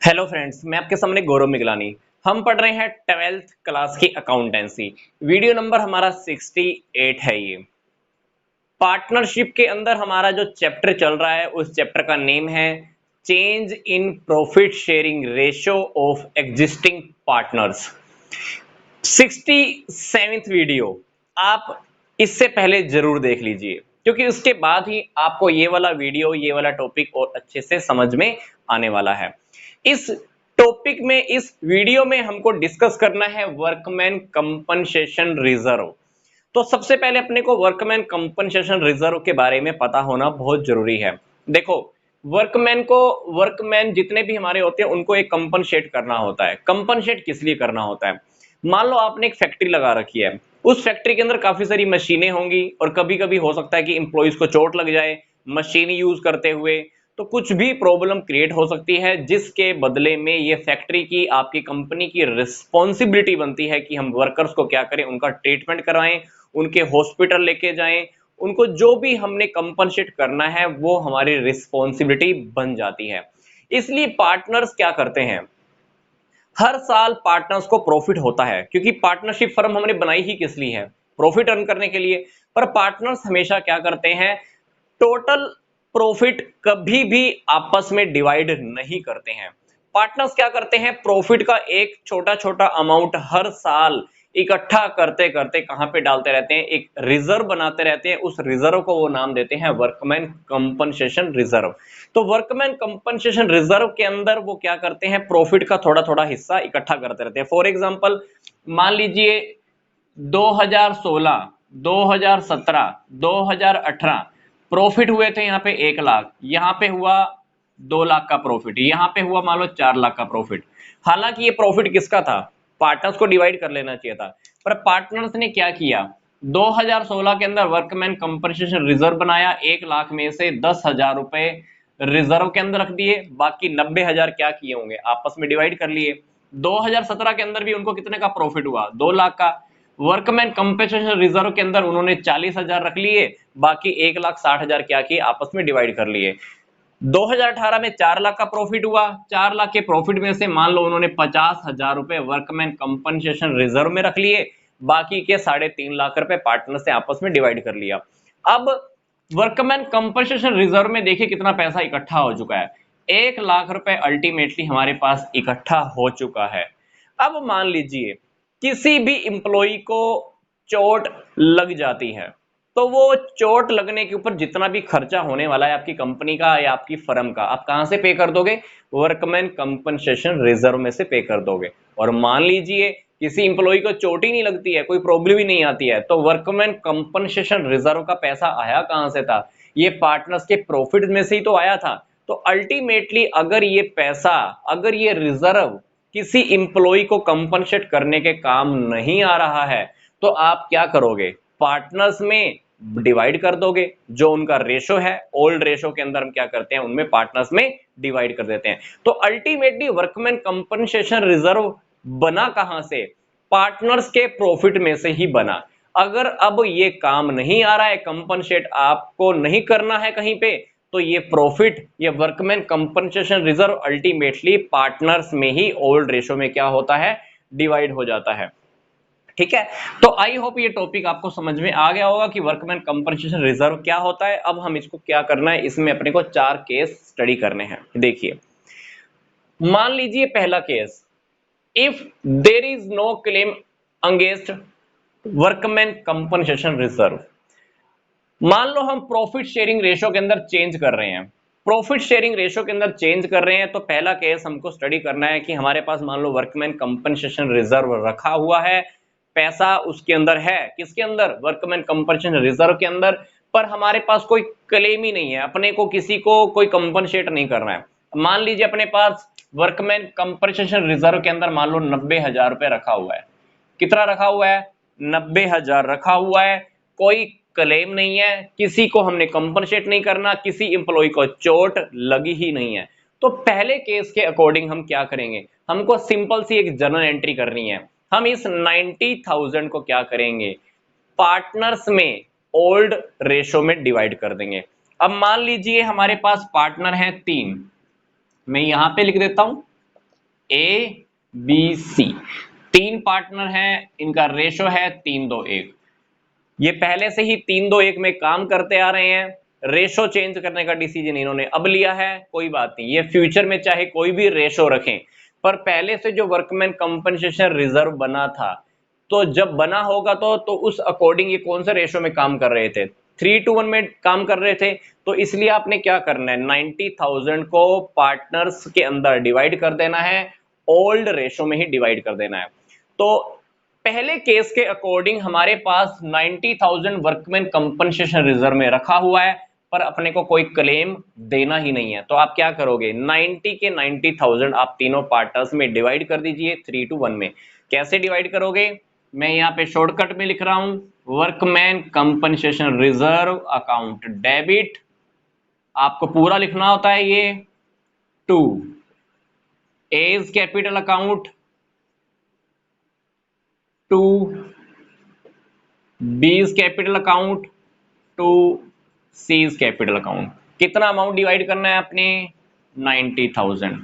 Hello friends, मैं आपके सामने गौरव मिगलानी। हम पढ़ रहे हैं 12th क्लास की अकाउंटेंसी। वीडियो नंबर हमारा 68 है। ये पार्टनरशिप के अंदर हमारा जो चैप्टर चल रहा है उस चैप्टर का नेम है change in profit sharing ratio of existing partners. 67th video आप इससे पहले जरूर देख लीजिए, क्योंकि उसके बाद ही आपको ये वाला वीडियो, ये वाला टॉपिक और अच्छे से समझ में आने वाला है। इस टॉपिक में, इस वीडियो में हमको डिस्कस करना है वर्कमैन कंपनसेशन रिजर्व। तो सबसे पहले अपने को वर्कमैन कंपनसेशन रिजर्व के बारे में पता होना बहुत जरूरी है। देखो, वर्कमैन जितने भी हमारे होते हैं उनको एक कंपनसेट करना होता है। कंपनसेट किस लिए करना होता है? मान लो आपने एक फैक्ट्री लगा रखी है, उस फैक्ट्री के अंदर काफी सारी मशीनें होंगी और कभी कभी हो सकता है कि इंप्लॉइज को चोट लग जाए मशीन यूज करते हुए, तो कुछ भी प्रॉब्लम क्रिएट हो सकती है, जिसके बदले में ये फैक्ट्री की, आपकी कंपनी की रिस्पॉन्सिबिलिटी बनती है कि हम वर्कर्स को क्या करें, उनका ट्रीटमेंट कराएं, उनके हॉस्पिटल लेके जाएं, उनको जो भी हमने कंपनसेट करना है वो हमारी रिस्पॉन्सिबिलिटी बन जाती है। इसलिए पार्टनर्स क्या करते हैं, हर साल पार्टनर्स को प्रॉफिट होता है, क्योंकि पार्टनरशिप फर्म हमने बनाई ही किस लिए है? प्रॉफिट अर्न करने के लिए। पर पार्टनर्स हमेशा क्या करते हैं, टोटल प्रॉफिट कभी भी आपस में डिवाइड नहीं करते हैं। पार्टनर्स क्या करते हैं, प्रॉफिट का एक छोटा छोटा अमाउंट हर साल इकट्ठा करते करते कहां पे डालते रहते हैं, एक रिजर्व बनाते रहते हैं। उस रिजर्व को वो नाम देते हैं वर्कमैन कंपनसेशन रिजर्व। तो वर्कमैन कंपनसेशन रिजर्व के अंदर वो क्या करते हैं, प्रॉफिट का थोड़ा थोड़ा हिस्सा इकट्ठा करते रहते हैं। फॉर एग्जांपल, मान लीजिए 2016, 2017, 2018 प्रॉफिट हुए थे यहाँ पे 1 लाख, यहाँ पे हुआ 2 लाख का प्रॉफिट, यहाँ पे हुआ मान लो 4 लाख का प्रॉफिट। हालांकि ये प्रॉफिट किसका था? पार्टनर्स को डिवाइड कर लेना चाहिए था, पर पार्टनर्स ने क्या किया, 2016 के अंदर वर्कमैन कंपनसेशन रिजर्व बनाया, 1 लाख में से 10,000 रुपए रिजर्व के अंदर रख दिए, बाकी 90,000 क्या किए होंगे, आपस में डिवाइड कर लिए। 2017 के अंदर भी उनको कितने का प्रॉफिट हुआ, 2 लाख का। वर्कमैन कंपनसेशन रिजर्व के अंदर उन्होंने 40,000 रख लिए, बाकी 1,60,000 क्या किए, आपस में डिवाइड कर लिए। 2018 में 4 लाख का प्रॉफिट हुआ, 4 लाख के प्रॉफिट में से मान लो उन्होंने 50,000 रुपए वर्कमैन कंपनसेशन रिजर्व में रख लिए, बाकी के 3.5 लाख रुपए पार्टनर से आपस में डिवाइड कर लिया। अब वर्कमैन कंपनसेशन रिजर्व में देखिए कितना पैसा इकट्ठा हो चुका है, 1 लाख रुपए अल्टीमेटली हमारे पास इकट्ठा हो चुका है। अब मान लीजिए किसी भी इंप्लॉई को चोट लग जाती है, तो वो चोट लगने के ऊपर जितना भी खर्चा होने वाला है आपकी कंपनी का या आपकी फर्म का, आप कहां से पे कर दोगे? वर्कमैन कंपनसेशन रिजर्व में से पे कर दोगे। और मान लीजिए किसी इंप्लॉई को चोट ही नहीं लगती है, कोई प्रॉब्लम ही नहीं आती है, तो वर्कमैन कंपनसेशन रिजर्व का पैसा आया कहां से था? ये पार्टनर्स के प्रॉफिट में से ही तो आया था। तो अल्टीमेटली अगर ये पैसा, अगर ये रिजर्व किसी इंप्लॉई को कंपनसेट करने के काम नहीं आ रहा है, तो आप क्या करोगे, पार्टनर्स में डिवाइड कर दोगे। जो उनका रेशो है, ओल्ड रेशो के अंदर हम क्या करते हैं, उनमें पार्टनर्स में डिवाइड कर देते हैं। तो अल्टीमेटली वर्कमैन कंपनसेशन रिजर्व बना कहां से? पार्टनर्स के प्रॉफिट में से ही बना। अगर अब ये काम नहीं आ रहा है, कंपनसेट आपको नहीं करना है कहीं पे, तो ये प्रॉफिट, ये workman compensation reserve ultimately partners में ही ओल्ड रेशो में क्या होता है, डिवाइड हो जाता है। ठीक है, तो आई होप ये टॉपिक आपको समझ में आ गया होगा कि वर्कमैन कंपनसेशन रिजर्व क्या होता है। अब हम इसको क्या करना है, इसमें अपने को 4 केस स्टडी करने हैं। देखिए, मान लीजिए पहला case, if there is no claim against workman compensation reserve. मान लो हम प्रॉफिट शेयरिंग रेशो के अंदर चेंज कर रहे हैं, प्रॉफिट शेयरिंग रेशो के अंदर चेंज कर रहे हैं, तो पहला केस हमको स्टडी करना है कि हमारे पास मान लो वर्कमैन कंपनसेशन रिजर्व रखा हुआ है, पैसा उसके अंदर है, किसके अंदर, वर्कमैन कंपनसेशन रिजर्व के अंदर, पर हमारे पास कोई क्लेम ही नहीं है, अपने को किसी को कोई कंपनसेट नहीं करना है। मान लीजिए अपने पास वर्कमैन कंपनसेशन रिजर्व के अंदर मान लो 90,000 रुपए रखा हुआ है। कितना रखा हुआ है? 90,000 रखा हुआ है, कोई क्लेम नहीं है, किसी को हमने कंपनसेट नहीं करना, किसी इंप्लॉय को चोट लगी ही नहीं है। तो पहले केस के अकॉर्डिंग हम क्या करेंगे, हमको सिंपल सी एक जर्नल एंट्री करनी है। हम इस 90,000 को क्या करेंगे, पार्टनर्स में ओल्ड रेशो में डिवाइड कर देंगे। अब मान लीजिए हमारे पास पार्टनर है 3, मैं यहां पे लिख देता हूं ए बी सी, 3 पार्टनर हैं, इनका रेशो है 3-2-1। ये पहले से ही 3-2-1 में काम करते आ रहे हैं, रेशो चेंज करने का डिसीजन इन्होंने अब लिया है, कोई बात नहीं, ये फ्यूचर में चाहे कोई भी रेशो रखें, पर पहले से जो वर्कमैन कंपनसेशन रिजर्व बना था, तो जब बना होगा तो उस अकॉर्डिंग ये कौन से रेशो में काम कर रहे थे, 3:1 में काम कर रहे थे। तो इसलिए आपने क्या करना है, 90,000 को पार्टनर्स के अंदर डिवाइड कर देना है, ओल्ड रेशो में ही डिवाइड कर देना है। तो पहले केस के अकॉर्डिंग हमारे पास 90,000 वर्कमैन कंपनसेशन रिजर्व में रखा हुआ है, पर अपने को कोई क्लेम देना ही नहीं है। तो आप क्या करोगे, 90 के 90,000 आप तीनों पार्टनर्स में डिवाइड कर दीजिए 3:1 में। कैसे डिवाइड करोगे, मैं यहाँ पे शॉर्टकट में लिख रहा हूं, workman compensation reserve account debit, आपको पूरा लिखना होता है ये, to A's capital account, to B's capital account, to C's capital account. कितना अमाउंट डिवाइड करना है आपने, 90,000।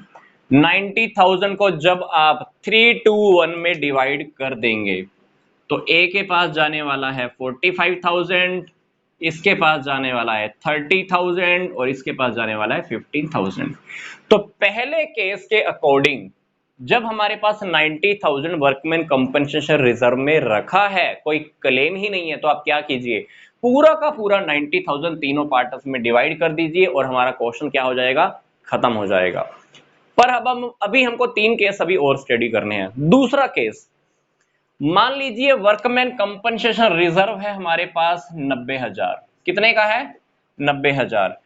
90,000 को जब आप 3:1 में डिवाइड कर देंगे तो ए के पास जाने वाला है 45,000, इसके पास जाने वाला है 30,000 और इसके पास जाने वाला है 15,000। तो पहले केस के अकॉर्डिंग जब हमारे पास 90,000 वर्कमैन कंपनसेशन रिजर्व में रखा है, कोई क्लेम ही नहीं है, तो आप क्या कीजिए, पूरा का पूरा 90,000 तीनों पार्टनर्स में डिवाइड कर दीजिए और हमारा क्वेश्चन क्या हो जाएगा, खत्म हो जाएगा। पर अब हम अभी हमको 3 केस अभी और स्टडी करने हैं। दूसरा केस, मान लीजिए वर्कमैन कंपनसेशन रिजर्व है हमारे पास 90,000, कितने का है, 90,000।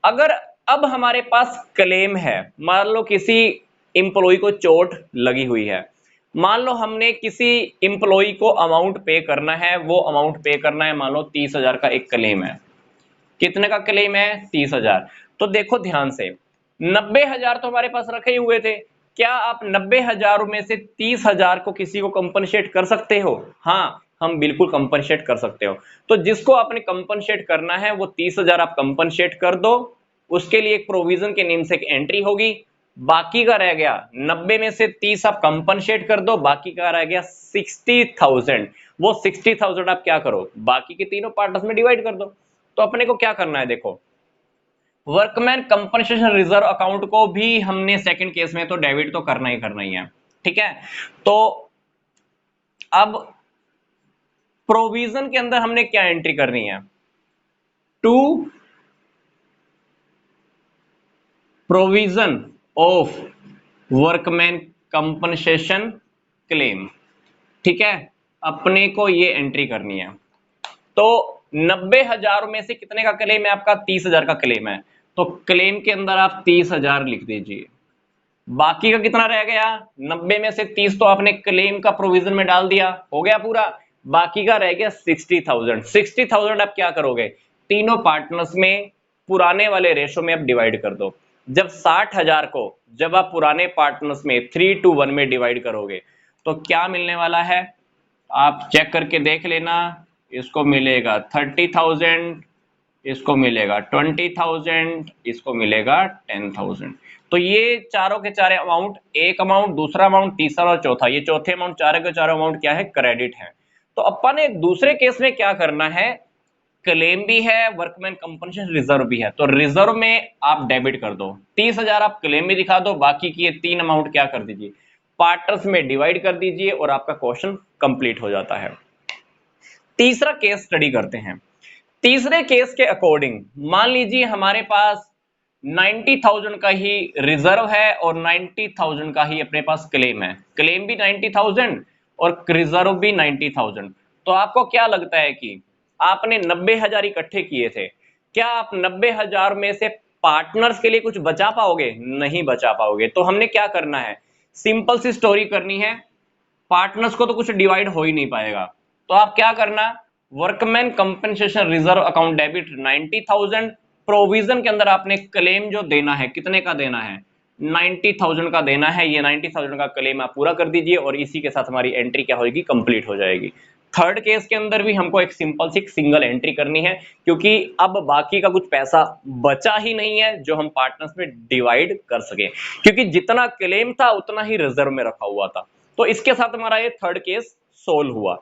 अगर अब हमारे पास क्लेम है, मान लो किसी इंप्लॉय को चोट लगी हुई है, मान लो हमने किसी इंप्लॉय को अमाउंट पे करना है, वो अमाउंट पे करना है, मान लो 30,000 का एक क्लेम है। कितने का क्लेम है, 30,000। तो देखो ध्यान से, 90,000 तो हमारे पास रखे हुए थे, क्या आप 90,000 में से 30,000 को किसी को कंपनसेट कर सकते हो, हाँ हम बिल्कुल कंपनसेट कर सकते हो। तो जिसको आपने कंपनसेट करना है वो 30,000 आप कंपनसेट कर दो, उसके लिए एक प्रोविजन के नेम से एक एंट्री होगी, बाकी का रह गया 90 में से 30 आप कंपनसेट कर दो, बाकी का रह गया 60,000। वो 60,000 आप क्या करो, बाकी के तीनों पार्टनर्स में डिवाइड कर दो। तो अपने को क्या करना है, देखो वर्कमैन कंपनसेशन रिजर्व अकाउंट को भी हमने सेकंड केस में तो डेबिट तो करना ही है, ठीक है। तो अब प्रोविजन के अंदर हमने क्या एंट्री करनी है, to provision of workman compensation claim, ठीक है, अपने को ये एंट्री करनी है। तो 90,000 में से कितने का क्लेम है आपका, 30,000 का क्लेम है, तो क्लेम के अंदर आप 30,000 लिख दीजिए। बाकी का कितना रह गया, 90 में से 30 तो आपने क्लेम का प्रोविजन में डाल दिया, हो गया पूरा, बाकी का रह गया 60,000। 60,000 आप क्या करोगे, तीनों पार्टनर्स में पुराने वाले रेशो में आप डिवाइड कर दो। जब 60,000 को जब आप पुराने पार्टनर्स में 3:1 में डिवाइड करोगे तो क्या मिलने वाला है, आप चेक करके देख लेना, इसको मिलेगा 30,000, इसको मिलेगा 20,000, इसको मिलेगा 10,000। तो ये चारों के चारों अमाउंट, एक अमाउंट, दूसरा अमाउंट, तीसरा और चौथा, ये चौथे अमाउंट, चारों के चारों अमाउंट क्या है, क्रेडिट है। तो अपन ने दूसरे केस में क्या करना है, क्लेम भी है, वर्कमैन कंपनसेशन रिजर्व भी है, तो रिजर्व में आप डेबिट कर दो, 30,000 आप क्लेम में दिखा दो, बाकी की ये 3 अमाउंट क्या कर दीजिए, पार्टनर्स में डिवाइड कर दीजिए और आपका क्वेश्चन कंप्लीट हो जाता है। तीसरा केस स्टडी करते हैं। तीसरे केस के अकॉर्डिंग मान लीजिए हमारे पास 90,000 का ही रिजर्व है और 90,000 का ही अपने पास क्लेम है, क्लेम भी 90,000 और रिजर्व भी 90,000। तो आपको क्या लगता है कि आपने 90,000 इकट्ठे किए थे, क्या आप 90,000 में से पार्टनर्स के लिए कुछ बचा पाओगे, नहीं बचा पाओगे। तो हमने क्या करना है, सिंपल सी स्टोरी करनी है, पार्टनर्स को तो कुछ डिवाइड हो ही नहीं पाएगा, तो आप क्या करना, workman compensation reserve account debit 90,000, provision के अंदर आपने क्लेम जो देना है, कितने का देना है, 90,000 का देना है, ये 90,000 का क्लेम आप पूरा कर दीजिए और इसी के साथ हमारी एंट्री क्या होगी, कंप्लीट हो जाएगी। थर्ड केस के अंदर भी हमको एक सिंपल सी सिंगल एंट्री करनी है, क्योंकि अब बाकी का कुछ पैसा बचा ही नहीं है जो हम पार्टनर्स में डिवाइड कर सके, क्योंकि जितना क्लेम था उतना ही रिजर्व में रखा हुआ था। तो इसके साथ हमारा ये थर्ड केस सोल्व हुआ।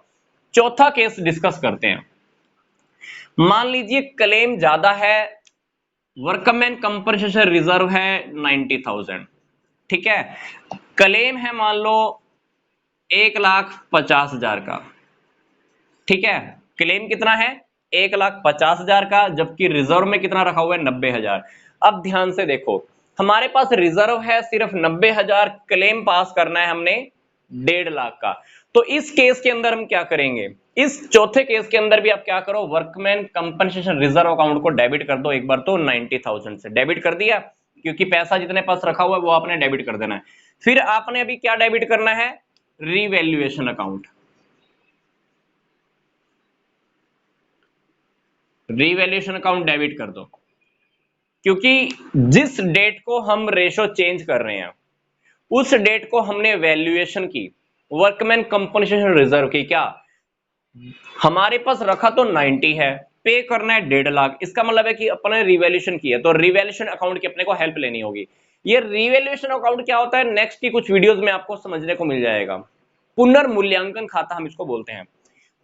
चौथा केस डिस्कस करते हैं। मान लीजिए क्लेम ज्यादा है, वर्कमैन कंपनसेशन रिजर्व है 90,000, ठीक है। क्लेम है मान लो 1,50,000 का, ठीक है। क्लेम कितना है 1,50,000 का, जबकि रिजर्व में कितना रखा हुआ है 90,000। अब ध्यान से देखो, हमारे पास रिजर्व है सिर्फ 90,000, क्लेम पास करना है हमने 1.5 लाख का। तो इस केस के अंदर हम क्या करेंगे, इस चौथे केस के अंदर भी आप क्या करो, वर्कमैन कंपनसेशन रिजर्व अकाउंट को डेबिट कर दो एक बार। तो 90,000 से डेबिट कर दिया, क्योंकि पैसा जितने पास रखा हुआ है वो आपने डेबिट कर देना है। फिर आपने अभी क्या डेबिट करना है, revaluation account. Revaluation account debit कर दो, क्योंकि जिस डेट को हम रेशो चेंज कर रहे हैं उस डेट को हमने वैल्यूएशन की, वर्कमैन कंपनसेशन रिजर्व की। क्या हमारे पास रखा तो 90 है, पे करना है 1.5 लाख, इसका मतलब है कि अपने रिवैल्यूएशन की है, तो रिवैल्यूएशन अकाउंट की अपने को हेल्प लेनी होगी। ये रिवैल्यूएशन अकाउंट क्या होता है, नेक्स्ट की कुछ वीडियोस में आपको समझने को मिल जाएगा। पुनर्मूल्यांकन खाता हम इसको बोलते हैं।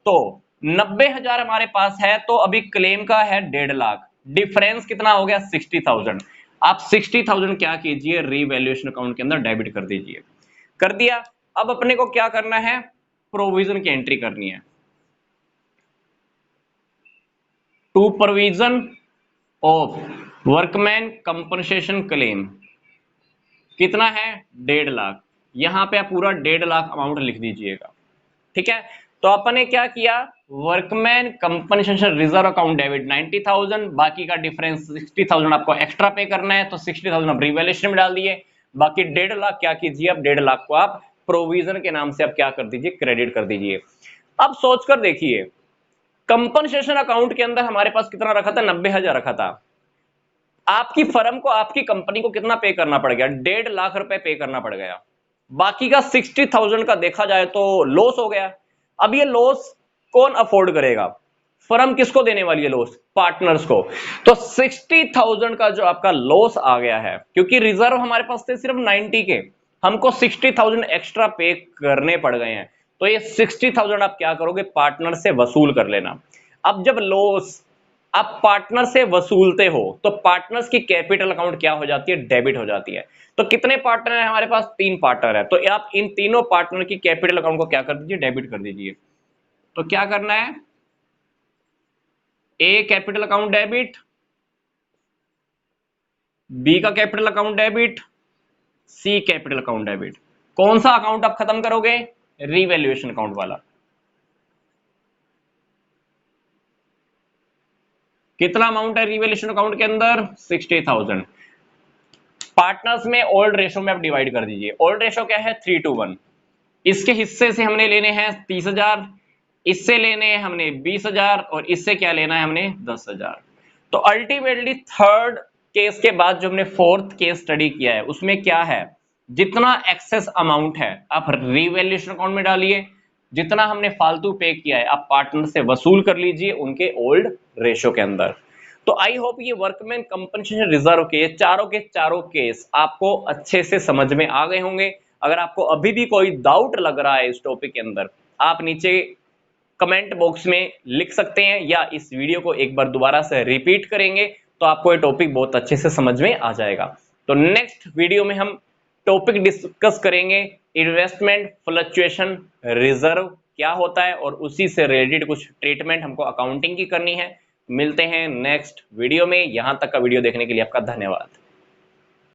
तो 90,000 हमारे पास है, तो अभी क्लेम का है 1.5 लाख, डिफरेंस कितना हो गया 60,000। आप 60,000 क्या कीजिए, रीवैल्यूएशन अकाउंट के अंदर डेबिट कर दीजिए। कर दिया। अब अपने को क्या करना है, प्रोविजन की एंट्री करनी है। To provision of workman compensation claim कितना है 1.5 लाख, यहां पे आप पूरा 1.5 लाख अमाउंट लिख दीजिएगा, ठीक है। तो अपन ने क्या किया, workman compensation reserve account debit 90,000, बाकी का डिफरेंस 60,000 आपको एक्स्ट्रा पे करना है, तो 60,000 आप रिवैल्यूएशन में डाल दिए। बाकी 1.5 लाख क्या कीजिए, अब 1.5 लाख को आप प्रोविजन के नाम से आप क्या कर दीजिए, क्रेडिट कर दीजिए। अब सोचकर देखिए, कंपनसेशन अकाउंट के अंदर हमारे पास कितना रखा था, 90,000 रखा था। आपकी फर्म को, आपकी कंपनी को कितना पे करना पड़ गया, 1.5 लाख रुपए पे करना पड़ गया। बाकी का 60,000 का देखा जाए तो लॉस हो गया। अब ये लॉस कौन अफोर्ड करेगा, फर्म किसको देने वाली है लॉस, पार्टनर्स को। तो 60,000 का जो आपका लॉस आ गया है, क्योंकि रिजर्व हमारे पास थे सिर्फ 90 के, हमको 60,000 एक्स्ट्रा पे करने पड़ गए हैं। तो ये 60,000 आप क्या करोगे, पार्टनर से वसूल कर लेना। अब जब लॉस आप पार्टनर से वसूलते हो तो पार्टनर्स की कैपिटल अकाउंट क्या हो जाती है, डेबिट हो जाती है। तो कितने पार्टनर है हमारे पास, 3 पार्टनर है, तो आप इन तीनों पार्टनर की कैपिटल अकाउंट को क्या कर दीजिए, डेबिट कर दीजिए। तो क्या करना है, ए कैपिटल अकाउंट डेबिट, बी का कैपिटल अकाउंट डेबिट, सी कैपिटल अकाउंट डेबिट। कौन सा अकाउंट आप खत्म करोगे, रीवैल्यूएशन अकाउंट वाला। कितना अमाउंट है रीवैल्यूएशन अकाउंट के अंदर, 60,000। पार्टनर्स में ओल्ड रेशो में आप डिवाइड कर दीजिए। ओल्ड रेशो क्या है, 3:1। इसके हिस्से से हमने लेने हैं 30,000, इससे लेने हैं हमने 20,000, और इससे क्या लेना है हमने 10,000। तो अल्टीमेटली थर्ड केस के बाद जो हमने फोर्थ केस स्टडी किया है उसमें क्या है, जितना एक्सेस अमाउंट है आप रीवैल्यूएशन अकाउंट में डालिए, जितना हमने फालतू पे किया है आप पार्टनर से वसूल कर लीजिए उनके ओल्ड रेशो के अंदर। तो आई होप ये वर्कमैन कंपनसेशन रिजर्व के चारों केस आपको अच्छे से समझ में आ गए होंगे। अगर आपको अभी भी कोई डाउट लग रहा है इस टॉपिक के अंदर, आप नीचे कमेंट बॉक्स में लिख सकते हैं, या इस वीडियो को एक बार दोबारा से रिपीट करेंगे तो आपको ये टॉपिक बहुत अच्छे से समझ में आ जाएगा। तो नेक्स्ट वीडियो में हम टॉपिक डिस्कस करेंगे इन्वेस्टमेंट फ्लक्चुएशन रिजर्व क्या होता है, और उसी से रिलेटेड कुछ ट्रीटमेंट हमको अकाउंटिंग की करनी है। मिलते हैं नेक्स्ट वीडियो में। यहां तक का वीडियो देखने के लिए आपका धन्यवाद।